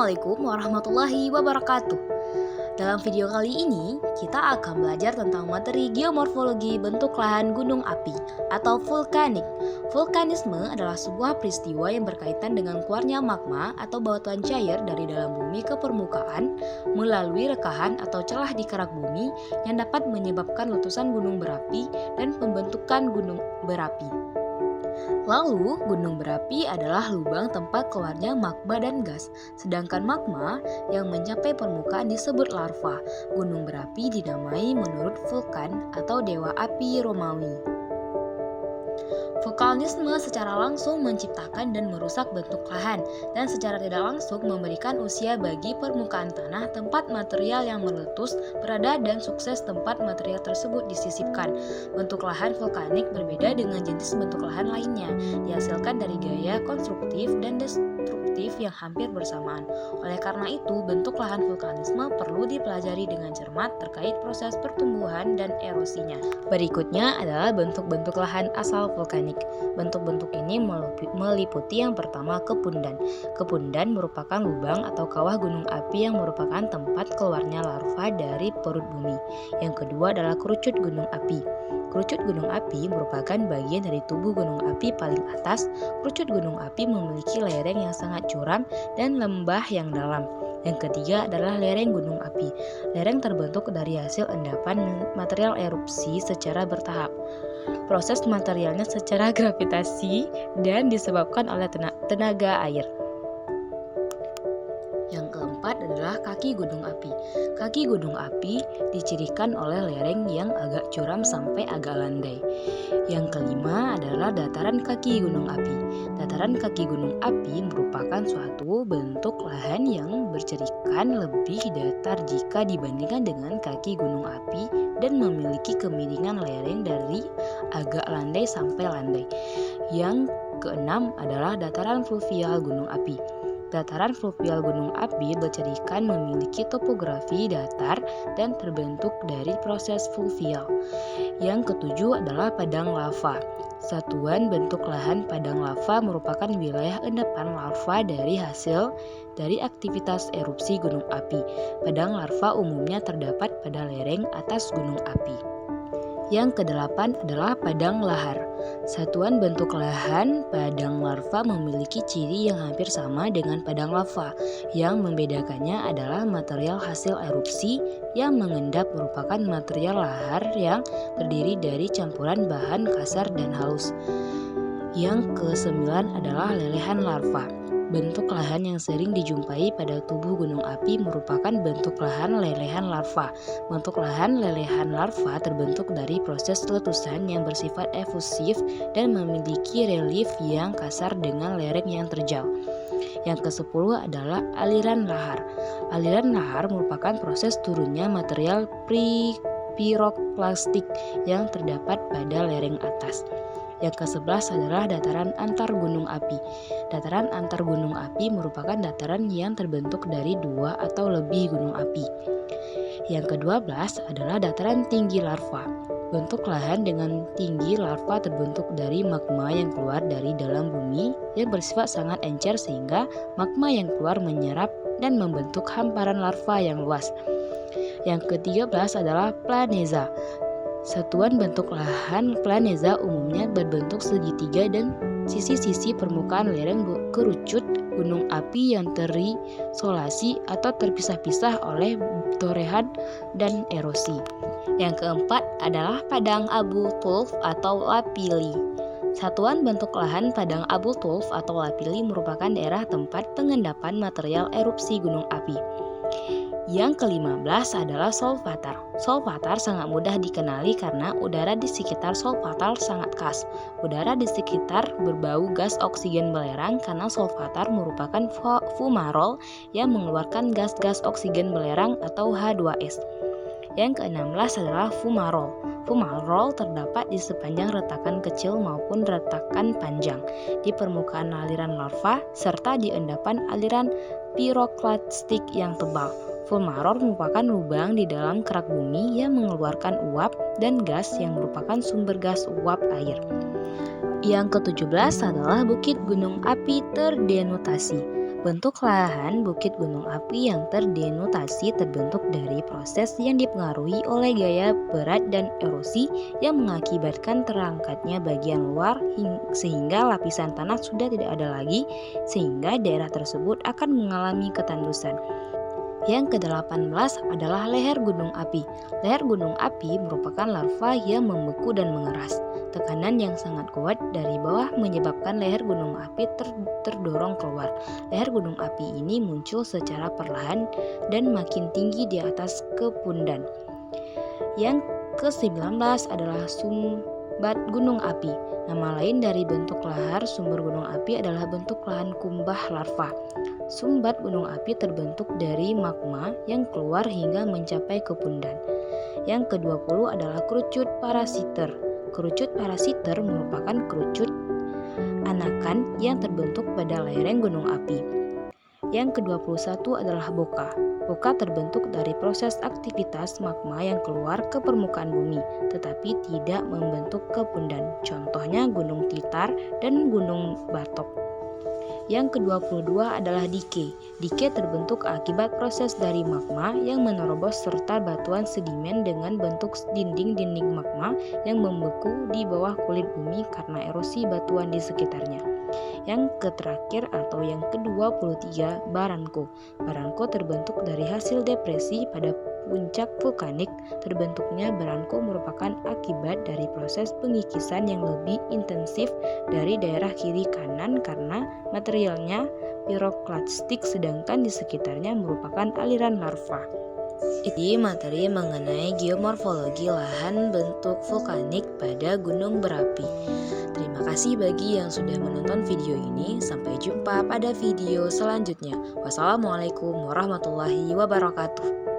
Assalamualaikum warahmatullahi wabarakatuh. Dalam video kali ini, kita akan belajar tentang materi geomorfologi bentuk lahan gunung api atau vulkanik. Vulkanisme adalah sebuah peristiwa yang berkaitan dengan keluarnya magma atau batuan cair dari dalam bumi ke permukaan melalui rekahan atau celah di kerak bumi yang dapat menyebabkan letusan gunung berapi dan pembentukan gunung berapi. Lalu, gunung berapi adalah lubang tempat keluarnya magma dan gas, sedangkan magma yang mencapai permukaan disebut larva. Gunung berapi dinamai menurut Vulkan atau dewa api Romawi. Vulkanisme secara langsung menciptakan dan merusak bentuk lahan, dan secara tidak langsung memberikan usia bagi permukaan tanah tempat material yang meletus berada dan sukses tempat material tersebut disisipkan. Bentuk lahan vulkanik berbeda dengan jenis bentuk lahan lainnya, dihasilkan dari gaya konstruktif dan destruktif yang hampir bersamaan. Oleh karena itu, bentuk lahan vulkanisme perlu dipelajari dengan cermat terkait proses pertumbuhan dan erosinya. Berikutnya adalah bentuk-bentuk lahan asal vulkanik. Bentuk-bentuk ini meliputi yang pertama kepundan. Kepundan merupakan lubang atau kawah gunung api yang merupakan tempat keluarnya larva dari perut bumi. Yang kedua adalah kerucut gunung api. Kerucut gunung api merupakan bagian dari tubuh gunung api paling atas. Kerucut gunung api memiliki lereng yang sangat curam dan lembah yang dalam. Yang ketiga adalah lereng gunung api. Lereng terbentuk dari hasil endapan material erupsi secara bertahap. Proses materialnya secara gravitasi dan disebabkan oleh tenaga air. Yang keempat adalah kaki gunung api. Kaki gunung api dicirikan oleh lereng yang agak curam sampai agak landai. Yang kelima adalah dataran kaki gunung api. Dataran kaki gunung api merupakan suatu bentuk lahan yang bercirikan lebih datar jika dibandingkan dengan kaki gunung api dan memiliki kemiringan lereng dari agak landai sampai landai. Yang keenam adalah dataran fluvial gunung api. Dataran fluvial gunung api bercirikan memiliki topografi datar dan terbentuk dari proses fluvial. Yang ketujuh adalah padang lava. Satuan bentuk lahan padang lava merupakan wilayah endapan lava dari aktivitas erupsi gunung api. Padang lava umumnya terdapat pada lereng atas gunung api. Yang kedelapan adalah padang lahar. Satuan bentuk lahan padang lava memiliki ciri yang hampir sama dengan padang lava. Yang membedakannya adalah material hasil erupsi yang mengendap merupakan material lahar yang terdiri dari campuran bahan kasar dan halus. Yang kesembilan adalah lelehan larva. Bentuk lahan yang sering dijumpai pada tubuh gunung api merupakan bentuk lahan lelehan larva. Bentuk lahan lelehan larva terbentuk dari proses letusan yang bersifat efusif dan memiliki relief yang kasar dengan lereng yang terjal. Yang ke-10 adalah aliran lahar. Aliran lahar merupakan proses turunnya material piroklastik yang terdapat pada lereng atas. Yang ke-11 adalah dataran antar gunung api. Dataran antar gunung api merupakan dataran yang terbentuk dari dua atau lebih gunung api. Yang ke-12 adalah dataran tinggi larva. Bentuk lahan dengan tinggi larva terbentuk dari magma yang keluar dari dalam bumi yang bersifat sangat encer sehingga magma yang keluar menyerap dan membentuk hamparan larva yang luas. Yang ke-13 adalah planeza. Satuan bentuk lahan planeza umumnya berbentuk segitiga dan sisi-sisi permukaan lereng kerucut gunung api yang terisolasi atau terpisah-pisah oleh torehan dan erosi. Yang keempat adalah padang abu tulf atau lapilli. Satuan bentuk lahan padang abu tulf atau lapilli merupakan daerah tempat pengendapan material erupsi gunung api. Yang ke-15 adalah solvatar. Solvatar sangat mudah dikenali karena udara di sekitar solvatar sangat khas. Udara di sekitar berbau gas oksigen belerang karena solvatar merupakan fumarol yang mengeluarkan gas-gas oksigen belerang atau H2S. Yang ke-16 adalah fumarol. Fumarol terdapat di sepanjang retakan kecil maupun retakan panjang di permukaan aliran larva serta di endapan aliran piroklastik yang tebal. Fumarol merupakan lubang di dalam kerak bumi yang mengeluarkan uap dan gas yang merupakan sumber gas uap air. Yang ke-17 adalah Bukit Gunung Api terdenutasi. Bentuk lahan bukit gunung api yang terdenotasi terbentuk dari proses yang dipengaruhi oleh gaya berat dan erosi yang mengakibatkan terangkatnya bagian luar sehingga lapisan tanah sudah tidak ada lagi, sehingga daerah tersebut akan mengalami ketandusan. Yang ke-18 adalah leher gunung api. Leher gunung api merupakan larva yang membeku dan mengeras. Tekanan yang sangat kuat dari bawah menyebabkan leher gunung api terdorong keluar. Leher gunung api ini muncul secara perlahan dan makin tinggi di atas kepundan. Yang ke-19 adalah sumbat gunung api. Nama lain dari bentuk lahar sumber gunung api adalah bentuk lahan kumbah larva. Sumbat gunung api terbentuk dari magma yang keluar hingga mencapai kepundan. Yang ke-20 adalah kerucut parasiter. Kerucut parasiter merupakan kerucut anakan yang terbentuk pada lereng gunung api. Yang ke-21 adalah boka. Boka terbentuk dari proses aktivitas magma yang keluar ke permukaan bumi, tetapi tidak membentuk kepundan. Contohnya Gunung Titar dan Gunung Batok. Yang ke-22 adalah dike. Dike terbentuk akibat proses dari magma yang menerobos serta batuan sedimen dengan bentuk dinding-dinding magma yang membeku di bawah kulit bumi karena erosi batuan di sekitarnya. Yang terakhir atau yang ke-23, baranko. Baranko terbentuk dari hasil depresi pada puncak vulkanik. Terbentuknya baranko merupakan akibat dari proses pengikisan yang lebih intensif dari daerah kiri kanan karena materialnya piroklastik sedangkan di sekitarnya merupakan aliran larva. Ini materi mengenai geomorfologi lahan bentuk vulkanik pada gunung berapi. Terima kasih bagi yang sudah menonton video ini. Sampai jumpa pada video selanjutnya. Wassalamualaikum warahmatullahi wabarakatuh.